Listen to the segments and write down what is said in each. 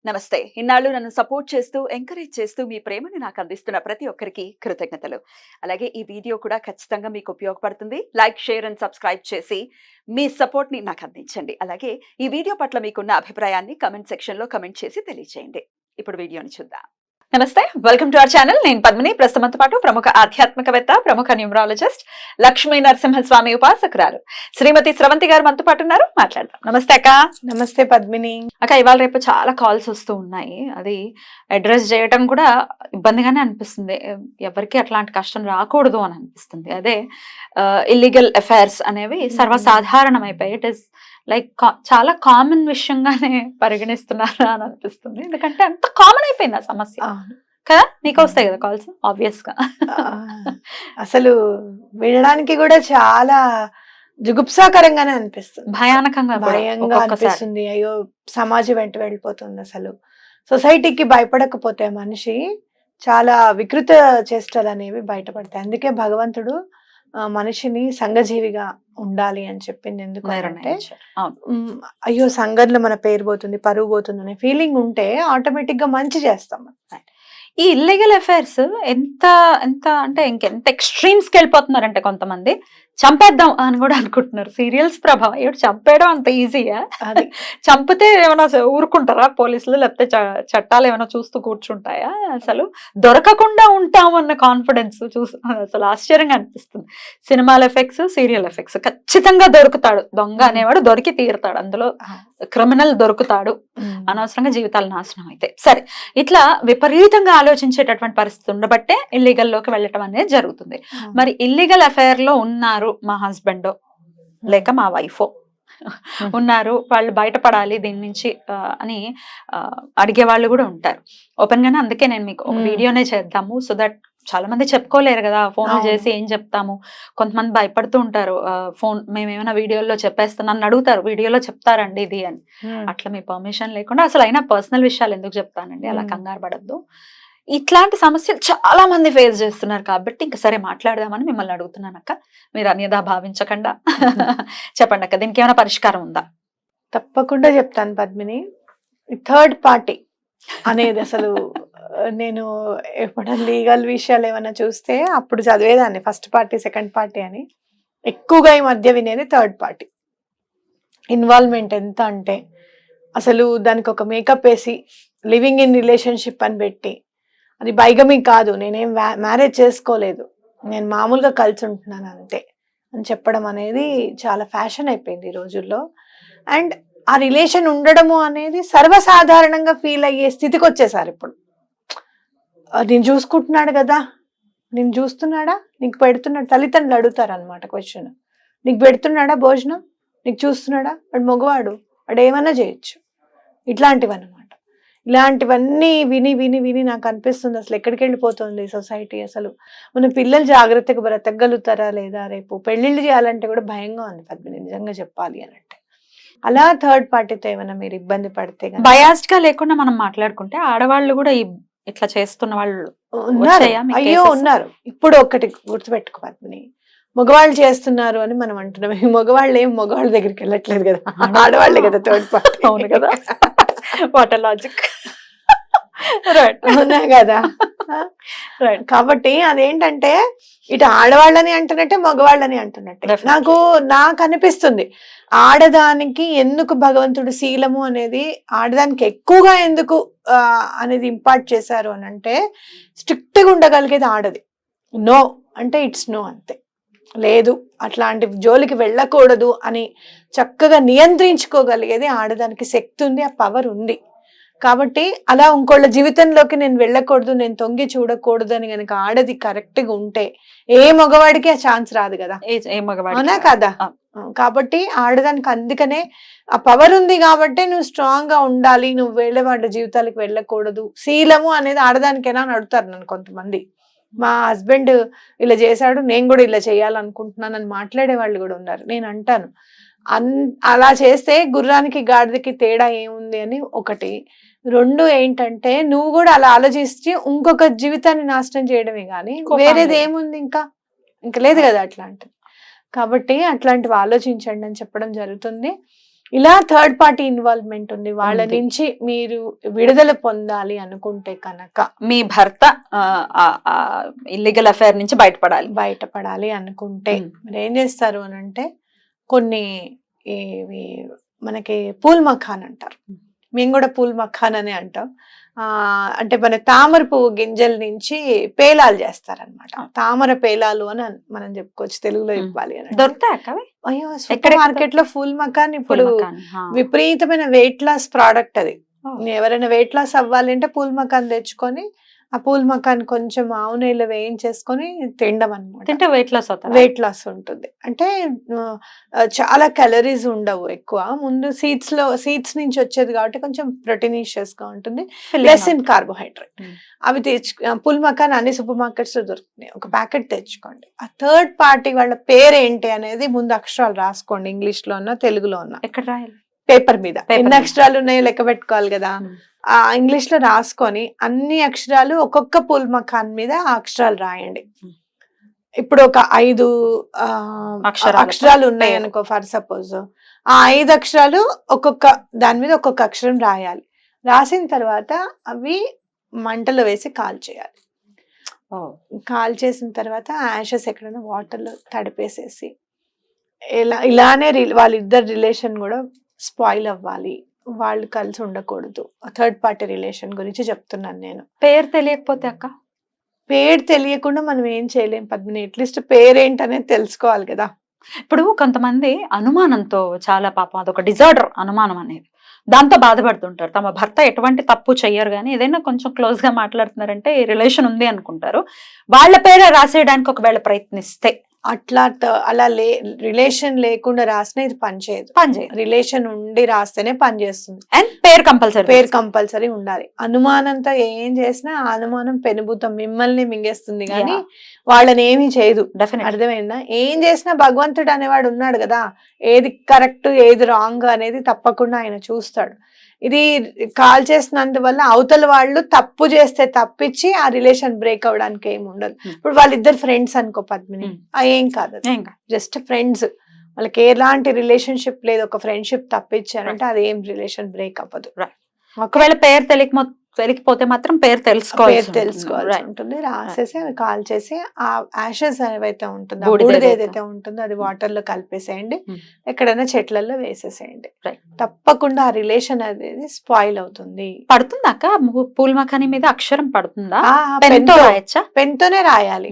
నమస్తే. ఇన్నాళ్ళు నన్ను సపోర్ట్ చేస్తూ, ఎంకరేజ్ చేస్తూ మీ ప్రేమని నాకు అందిస్తున్న ప్రతి ఒక్కరికి కృతజ్ఞతలు. అలాగే ఈ వీడియో కూడా ఖచ్చితంగా మీకు ఉపయోగపడుతుంది. లైక్, షేర్ అండ్ సబ్స్క్రైబ్ చేసి మీ సపోర్ట్‌ని నాకు అందించండి. అలాగే ఈ వీడియో పట్ల మీకున్న అభిప్రాయాన్ని కామెంట్ సెక్షన్‌లో కామెంట్ చేసి తెలియజేయండి. ఇప్పుడు వీడియోని చూద్దాం. నమస్తే, వెల్కమ్ టు అవర్ ఛానల్. నేను పద్మిని. ప్రస్తుతంతో పాటు ప్రముఖ ఆధ్యాత్మికవేత్త, ప్రముఖ న్యూమరాలజిస్ట్, లక్ష్మీ నరసింహస్వామి ఉపాసకురాలు శ్రీమతి స్రవంతి గారు మనతో పాటు ఉన్నారు. మాట్లాడదాం. నమస్తే అక్క. నమస్తే పద్మిని. అక్క, ఇవాళ రేపు చాలా కాల్స్ వస్తూ ఉన్నాయి. అది అడ్రస్ చేయడం కూడా ఇబ్బందిగానే అనిపిస్తుంది. ఎవరికి అట్లాంటి కష్టం రాకూడదు అని అనిపిస్తుంది. అదే ఇల్లీగల్ అఫైర్స్ అనేవి సర్వసాధారణం అయిపోయి ఇట్ ఇస్ లైక్ చాలా కామన్ విషయంగానే పరిగణిస్తున్నారు అని అనిపిస్తుంది. ఎందుకంటే అంత కామన్ అయిపోయింది ఆ సమస్య కదా. నీకు వస్తాయి కదా కాల్స్ ఆబ్వియస్ గా. అసలు వినడానికి కూడా చాలా జుగుప్సాకరంగానే అనిపిస్తుంది, భయంగా అనిపిస్తుంది. అయ్యో, సమాజం వెంట వెళ్ళిపోతుంది. అసలు సొసైటీకి భయపడకపోతే మనిషి చాలా వికృత చేష్టలు అనేవి బయటపడతాయి. అందుకే భగవంతుడు మనిషిని సంఘజీవిగా ఉండాలి అని చెప్పింది. ఎందుకు అంటే అయ్యో సంఘంలో మన పేరు పోతుంది, పరువు పోతుంది అనే ఫీలింగ్ ఉంటే ఆటోమేటిక్ గా మంచి చేస్తాం. ఈ ఇల్లీగల్ అఫైర్స్ ఎంత ఎంత అంటే ఇంకెంత ఎక్స్ట్రీమ్స్ కి వెళ్ళిపోతున్నారంటే కొంతమంది చంపేద్దాం అని కూడా అనుకుంటున్నారు. సీరియల్స్ ప్రభావం. ఏడు చంపేయడం అంత ఈజీయా? అది చంపితే ఏమైనా ఊరుకుంటారా పోలీసులు? లేకపోతే చట్టాలు ఏమైనా చూస్తూ కూర్చుంటాయా? అసలు దొరకకుండా ఉంటాము అన్న కాన్ఫిడెన్స్ చూసి అసలు ఆశ్చర్యంగా అనిపిస్తుంది. సినిమాల ఎఫెక్ట్స్, సీరియల్ ఎఫెక్ట్స్ ఖచ్చితంగా దొరుకుతాడు. దొంగ అనేవాడు దొరికి తీరుతాడు, అందులో క్రిమినల్ దొరుకుతాడు. అనవసరంగా జీవితాలు నాశనం అయితే. సరే, ఇట్లా విపరీతంగా ఆలోచించేటటువంటి పరిస్థితి ఉండబట్టే ఇల్లీగల్ లోకి వెళ్ళటం అనేది జరుగుతుంది. మరి ఇల్లీగల్ అఫైర్ లో ఉన్నారు మా హస్బెండ్ లేక మా వైఫ్ ఉన్నారు, వాళ్ళు బయటపడాలి దీని నుంచి అని అడిగే వాళ్ళు కూడా ఉంటారు ఓపెన్ గానే. అందుకే నేను మీకు ఒక వీడియోనే చేద్దాము, సో దట్ చాలా మంది చెప్పుకోలేరు కదా, ఫోన్ చేసి ఏం చెప్తాము. కొంతమంది భయపడుతూ ఉంటారు, ఫోన్ మేమేమైనా వీడియోలో చెప్పేస్తాను నన్ను అడుగుతారు, వీడియోలో చెప్తారండి ఇది అని. అట్లా మీ పర్మిషన్ లేకుండా అసలు అయినా పర్సనల్ విషయాలు ఎందుకు చెప్తానండి, అలా కంగారు పడద్దు. ఇట్లాంటి సమస్యలు చాలా మంది ఫేస్ చేస్తున్నారు కాబట్టి ఇంకా సరే మాట్లాడదామని మిమ్మల్ని అడుగుతున్నాను అక్క. మీరు అన్యదా భావించకుండా చెప్పండి అక్క, దీనికి ఏమైనా పరిష్కారం ఉందా? తప్పకుండా చెప్తాను పద్మిని. థర్డ్ పార్టీ అనేది అసలు నేను ఎప్పుడైనా లీగల్ విషయాలు ఏమైనా చూస్తే అప్పుడు చదివేదాన్ని ఫస్ట్ పార్టీ, సెకండ్ పార్టీ అని. ఎక్కువగా ఈ మధ్య వినేది థర్డ్ పార్టీ ఇన్వాల్వ్మెంట్. ఎంత అంటే అసలు దానికి ఒక మేకప్ వేసి లివింగ్ ఇన్ రిలేషన్షిప్ అని పెట్టి, అది బైగమీ కాదు, నేనేం మ్యారేజ్ చేసుకోలేదు, నేను మామూలుగా కలిసి ఉంటున్నాను అంతే అని చెప్పడం అనేది చాలా ఫ్యాషన్ అయిపోయింది ఈ రోజుల్లో. అండ్ ఆ రిలేషన్ ఉండడము అనేది సర్వసాధారణంగా ఫీల్ అయ్యే స్థితికి వచ్చేసారు ఇప్పుడు. నేను చూసుకుంటున్నాడు కదా, నేను చూస్తున్నాడా, నీకు పెడుతున్నాడు, తల్లిదండ్రులు అడుగుతారు అనమాట క్వశ్చన్, నీకు పెడుతున్నాడా భోజనం, నీకు చూస్తున్నాడా, వాడు మగవాడు, వాడు ఏమన్నా చేయొచ్చు. ఇట్లాంటివన్నమాట. ఇలాంటివన్నీ విని విని విని నాకు అనిపిస్తుంది అసలు ఎక్కడికి వెళ్ళిపోతుంది సొసైటీ. అసలు మన పిల్లలు జాగ్రత్తగా బ్రతకగలుగుతారా లేదా, రేపు పెళ్లిళ్ళు చేయాలంటే కూడా భయంగా ఉంది పద్మిని, నిజంగా చెప్పాలి అని అంటే. అలా థర్డ్ పార్టీతో ఏమైనా మీరు ఇబ్బంది పడితే బయాస్డ్ గా లేకుండా మనం మాట్లాడుకుంటే ఆడవాళ్ళు కూడా ఇట్లా చేస్తున్న వాళ్ళు ఉన్నారు. అయ్యో ఉన్నారు. ఇప్పుడు ఒకటి గుర్తుపెట్టుకో పద్మిని, మగవాళ్ళు చేస్తున్నారు అని మనం అంటున్నాం. ఈ మగవాళ్ళు ఏం మగవాళ్ళ దగ్గరికి వెళ్ళట్లేదు కదా, ఆడవాళ్ళే కదా థర్డ్ పార్టీ. అవును కదా, వాటర్ లాజిక్ అవునా కదా. కాబట్టి అదేంటంటే ఇటు ఆడవాళ్ళని అంటున్నట్టే మగవాళ్ళని అంటున్నట్టే నాకు అనిపిస్తుంది. ఆడదానికి ఎందుకు భగవంతుడు శీలము అనేది ఆడదానికి ఎక్కువగా ఎందుకు అనేది ఇంపార్ట్ చేశారు అని అంటే, స్ట్రిక్ట్ గా ఉండగలిగేది ఆడది. నో అంటే ఇట్స్ నో అంతే, లేదు అట్లాంటి జోలికి వెళ్ళకూడదు అని చక్కగా నియంత్రించుకోగలిగేది ఆడదానికి శక్తి ఉంది, ఆ పవర్ ఉంది. కాబట్టి అలా ఇంకోళ్ళ జీవితంలోకి నేను వెళ్ళకూడదు, నేను తొంగి చూడకూడదు అని కనుక ఆడది కరెక్ట్ గా ఉంటే ఏ మగవాడికి ఆ ఛాన్స్ రాదు కదా, అవునా కదా. కాబట్టి ఆడదానికి అందుకనే ఆ పవర్ ఉంది కాబట్టి నువ్వు స్ట్రాంగ్ గా ఉండాలి, నువ్వు వేరే వాళ్ళ జీవితాలకు వెళ్ళకూడదు. శీలము అనేది ఆడదానికైనా అని అడుగుతారు నన్ను కొంతమంది. మా హస్బెండ్ ఇలా చేశాడు, నేను కూడా ఇలా చేయాలనుకుంటున్నాను అని మాట్లాడే వాళ్ళు కూడా ఉన్నారు. నేను అంటాను, అలా చేస్తే గుర్రానికి గాడిదకి తేడా ఏముంది అని ఒకటి. రెండు ఏంటంటే నువ్వు కూడా అలా ఆలోచిస్తే ఇంకొక జీవితాన్ని నాశనం చేయడమే కానీ వేరేది ఏముంది, ఇంకా లేదు కదా అట్లాంటివి. కాబట్టి అట్లాంటివి ఆలోచించండి అని చెప్పడం జరుగుతుంది. ఇలా థర్డ్ పార్టీ ఇన్వాల్వ్మెంట్ ఉంది. వాళ్ళ ఉంది. నుంచి మీరు విడుదల పొందాలి అనుకుంటే కనుక, మీ భర్త ఇల్లీగల్ అఫైర్ నుంచి బయటపడాలి అనుకుంటే ఉమ్. మీరు ఏం చేస్తారు అని అంటే, కొన్ని ఇవి మనకి పూల్ మఖాన్ అంటారు, మేము కూడా పూల్ మఖాన్ అని అంటాం. అంటే మన తామర పువ్వు గింజల నుంచి పేలాలు చేస్తారనమాట. తామర పేలాలు అని మనం చెప్పుకోవచ్చు తెలుగులో చెప్పాలి అని. దొరుకుతాయి. అయ్యో, సూపర్ మార్కెట్ లో ఫుల్ మఖాన్ ఇప్పుడు విపరీతమైన వెయిట్ లాస్ ప్రోడక్ట్ అది. ఎవరైనా వెయిట్ లాస్ అవ్వాలి అంటే పూల్ మఖాన్ తెచ్చుకొని ఆ పూల్ మఖాన్ కొంచెం ఆవు నెయ్యిలో వేయించేసుకొని తినడం అనమాట. తింటే వెయిట్ లాస్ ఉంటుంది. అంటే చాలా క్యాలరీస్ ఉండవు ఎక్కువ. ముందు సీడ్స్ నుంచి వచ్చేది కాబట్టి కొంచెం ప్రోటీనిషియస్ గా ఉంటుంది, లెస్ ఇన్ కార్బోహైడ్రేట్. అవి పూల్ మఖాన్ అన్ని సూపర్ మార్కెట్స్ లో దొరుకుతున్నాయి. ఒక ప్యాకెట్ తెచ్చుకోండి. ఆ థర్డ్ పార్టీ వాళ్ళ పేరు ఏంటి అనేది ముందు అక్షరాలు రాసుకోండి, ఇంగ్లీష్ లో ఉన్నా తెలుగులో ఉన్నా. ఎక్కడ రాయాలి? పేపర్ మీద ఎన్ని అక్షరాలు ఉన్నాయో లెక్క పెట్టుకోవాలి కదా. ఆ ఇంగ్లీష్ లో రాసుకొని అన్ని అక్షరాలు ఒక్కొక్క పూల్ మఖాన్ మీద ఆ అక్షరాలు రాయండి. ఇప్పుడు ఒక 5 అక్షరాలు ఉన్నాయి అనుకో ఫర్ సపోజ్, ఆ 5 అక్షరాలు ఒక్కొక్క దాని మీద ఒక్కొక్క అక్షరం రాయాలి. రాసిన తర్వాత అవి మంటలో వేసి కాల్చేయాలి. కాల్చేసిన తర్వాత యాషెస్ ఎక్కడైనా వాటర్ లో తడిపేసేసి, ఇలానే వాళ్ళిద్దరు రిలేషన్ కూడా స్పాయిల్ అవ్వాలి, వాళ్ళు కలిసి ఉండకూడదు. థర్డ్ పార్టీ రిలేషన్ గురించి చెప్తున్నాను నేను. పేరు తెలియకపోతే అక్క? పేరు తెలియకుండా మనం ఏం చేయలేం పద్మిని. అట్లీస్ట్ పేరేంటనేది తెలుసుకోవాలి కదా. ఇప్పుడు కొంతమంది అనుమానంతో, చాలా పాపం అదొక డిజార్డర్ అనుమానం అనేది, దాంతో బాధపడుతుంటారు. తమ భర్త ఎటువంటి తప్పు చెయ్యరు కానీ ఏదైనా కొంచెం క్లోజ్ గా మాట్లాడుతున్నారంటే ఈ రిలేషన్ ఉంది అనుకుంటారు. వాళ్ళ పేరే రాసేయడానికి ఒకవేళ ప్రయత్నిస్తే, అలా రిలేషన్ లేకుండా రాసినా ఇది పనిచేయదు. రిలేషన్ ఉండి రాస్తేనే పనిచేస్తుంది. అండ్ పేరు కంపల్సరీ ఉండాలి. అనుమానంతో ఏం చేసినా ఆ అనుమానం పెనుభూతం మిమ్మల్ని మింగేస్తుంది కానీ వాళ్ళని ఏమీ చేయదు. అర్థమైందా? ఏం చేసినా భగవంతుడు అనేవాడు ఉన్నాడు కదా, ఏది కరెక్ట్ ఏది రాంగ్ అనేది తప్పకుండా ఆయన చూస్తాడు. ఇది కాల్ చేసినందువల్ల అవతల వాళ్ళు తప్పు చేస్తే తప్పించి ఆ రిలేషన్ బ్రేక్ అవడానికి ఏమి ఉండదు. ఇప్పుడు వాళ్ళిద్దరు ఫ్రెండ్స్ అనుకో పద్మిని, ఏం కాదు, జస్ట్ ఫ్రెండ్స్, వాళ్ళకి ఎలాంటి రిలేషన్షిప్ లేదు, ఒక ఫ్రెండ్షిప్ తప్పించారంటే అది ఏం రిలేషన్ బ్రేక్ అవ్వదు. ఒకవేళ పేరు తెలియకపోతే మాత్రం పేరు తెలుసుకోవాల్సి ఉంటుంది. రాసేసి అవి కాల్ చేసి ఆ యాషెస్ ఏవైతే ఉంటుందో, బూడిద ఏదైతే ఉంటుందో అది వాటర్ లో కలిపేసేయండి, ఎక్కడైనా చెట్లలో వేసేసేయండి. తప్పకుండా ఆ రిలేషన్ అనేది స్పాయిల్ అవుతుంది. పడుతుందాక పూల్ మఖాని మీద అక్షరం పడుతుందా? పెన్తోనే రాయాలి,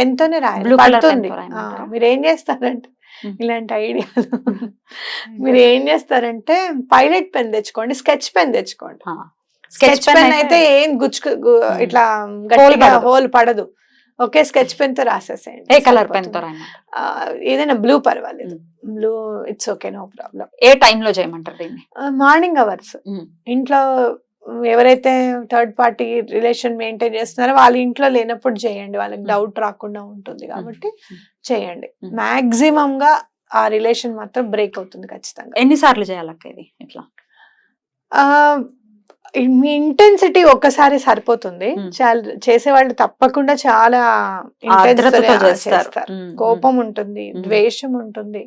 పెన్తోనే రాయాలి, పడుతుంది. మీరు ఏం చేస్తారంటే, ఇలాంటి ఐడియాలు మీరు ఏం చేస్తారంటే పైలట్ పెన్ తెచ్చుకోండి, స్కెచ్ పెన్ తెచ్చుకోండి. స్కెచ్ పెన్ అయితే ఏం ఇట్లా గట్టిగా హోల్ పడదు. ఓకే, స్కెచ్ పెన్ తో రాసేసేయండి. ఏ కలర్ పెన్ తో? ఏదైనా బ్లూ పర్వాలేదు, blue it's okay, no problem. ఏ టైంలో చేయమంటారు దీన్ని? Morning hours. ఇంట్లో ఎవరైతే థర్డ్ పార్టీ రిలేషన్ మెయింటైన్ చేస్తున్నారో వాళ్ళ ఇంట్లో లేనప్పుడు చేయండి, వాళ్ళకి డౌట్ రాకుండా ఉంటుంది కాబట్టి చేయండి. మాక్సిమం గా ఆ రిలేషన్ మాత్రం బ్రేక్ అవుతుంది ఖచ్చితంగా. ఎన్నిసార్లు చేయాలక్క ఇది? ఇట్లా మీ ఇంటెన్సిటీ ఒక్కసారి సరిపోతుంది. చేసేవాళ్ళు తప్పకుండా చాలా చేస్తారు. కోపం ఉంటుంది, ద్వేషం ఉంటుంది,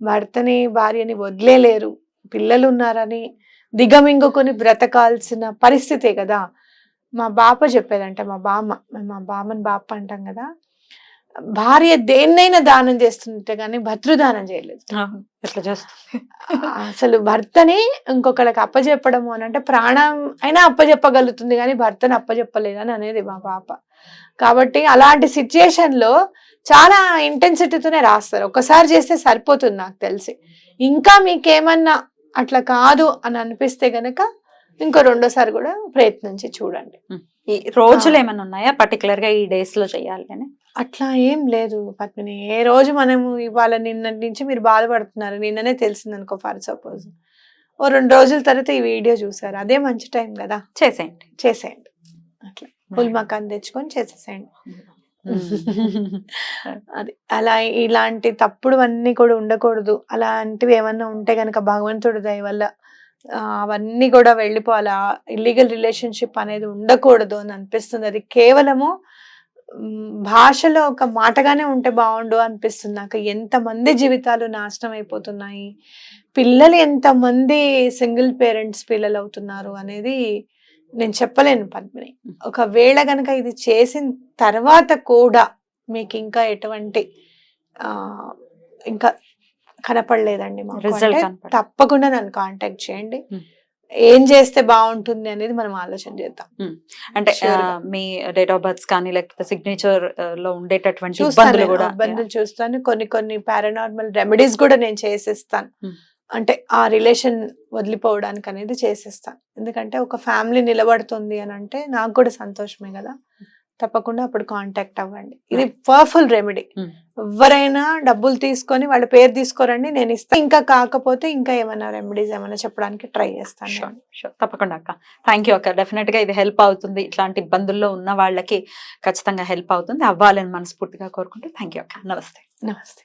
భర్తని భార్యని వదిలేలేరు, పిల్లలు ఉన్నారని దిగమింగుకొని బ్రతకాల్సిన పరిస్థితే కదా. మా బాప చెప్పేదంటే, మా బామ్మని బాప అంటాం కదా, భార్య దేన్నైనా దానం చేస్తుంటే గానీ భర్తృదానం చేయలేదు. అసలు భర్తని ఇంకొకళ్ళకి అప్పచెప్పడము అని అంటే ప్రాణం అయినా అప్పచెప్పగలుగుతుంది కానీ భర్తని అప్పచెప్పలేదని అనేది మా పాప. కాబట్టి అలాంటి సిచ్యుయేషన్ లో చాలా ఇంటెన్సిటీతోనే రాస్తారు. ఒకసారి చేస్తే సరిపోతుంది నాకు తెలిసి. ఇంకా మీకేమన్నా అట్లా కాదు అని అనిపిస్తే గనక ఇంకో రెండోసారి కూడా ప్రయత్నించి చూడండి. ఈ రోజులు ఏమైనా ఉన్నాయా పర్టికులర్ గా ఈ డేస్ లో చేయాలి అని? అట్లా ఏం లేదు పద్మిని. ఏ రోజు మనము ఇవాళ నిన్నటి నుంచి మీరు బాధపడుతున్నారు, నిన్ననే తెలిసింది అనుకో ఫర్ సపోజ్, ఓ 2 రోజుల తర్వాత ఈ వీడియో చూసారు, అదే మంచి టైం కదా, చేసేయండి. అట్లా ఫుల్ మకాన్ తెచ్చుకొని చేసేసేయండి. అది అలా ఇలాంటి తప్పుడు అన్నీ కూడా ఉండకూడదు. అలాంటివి ఏమన్నా ఉంటే గనక భగవంతుడి దయ వల్ల అవన్నీ కూడా వెళ్ళిపోవాలా. ఇల్లీగల్ రిలేషన్షిప్ అనేది ఉండకూడదు అని అనిపిస్తుంది. అది కేవలము భాషలో ఒక మాటగానే ఉంటే బాగుండు అనిపిస్తుంది నాకు. ఎంతమంది జీవితాలు నాశనం అయిపోతున్నాయి, పిల్లలు ఎంతమంది సింగిల్ పేరెంట్స్ పిల్లలు అవుతున్నారు అనేది నేను చెప్పలేను పద్మిని. ఒకవేళ గనక ఇది చేసిన తర్వాత కూడా మీకు ఇంకా ఎటువంటి ఇంకా కనపడలేదండి మాకు రిజల్ట్ అంటే తప్పకుండా నన్ను కాంటాక్ట్ చేయండి. ఏం చేస్తే బాగుంటుంది అనేది మనం ఆలోచన చేద్దాం. అంటే మీ డేట్ ఆఫ్ బర్త్ కానీ లేకపోతే సిగ్నేచర్ లో ఉండేటటువంటి ఇబ్బందులు కూడా ఇబ్బందులు చూస్తాను. కొన్ని పారానార్మల్ రెమెడీస్ కూడా నేను చేసేస్తాను. అంటే ఆ రిలేషన్ వదిలిపోవడానికి అనేది చేసేస్తాను. ఎందుకంటే ఒక ఫ్యామిలీ నిలబడుతుంది అని అంటే నాకు కూడా సంతోషమే కదా. తప్పకుండా అప్పుడు కాంటాక్ట్ అవ్వండి. ఇది పవర్ఫుల్ రెమెడీ. ఎవరైనా డబ్బులు తీసుకొని వాళ్ళ పేరు తీసుకోరండి, నేను ఇస్తాను. ఇంకా కాకపోతే ఇంకా ఏమైనా రెమెడీస్ ఏమైనా చెప్పడానికి ట్రై చేస్తాను. తప్పకుండా అక్క. థ్యాంక్ యూ అక్క. డెఫినెట్ గా ఇది హెల్ప్ అవుతుంది. ఇట్లాంటి ఇబ్బందుల్లో ఉన్న వాళ్ళకి ఖచ్చితంగా హెల్ప్ అవుతుంది, అవ్వాలని మనస్ఫూర్తిగా కోరుకుంటూ థ్యాంక్ యూ అక్క. నమస్తే. నమస్తే.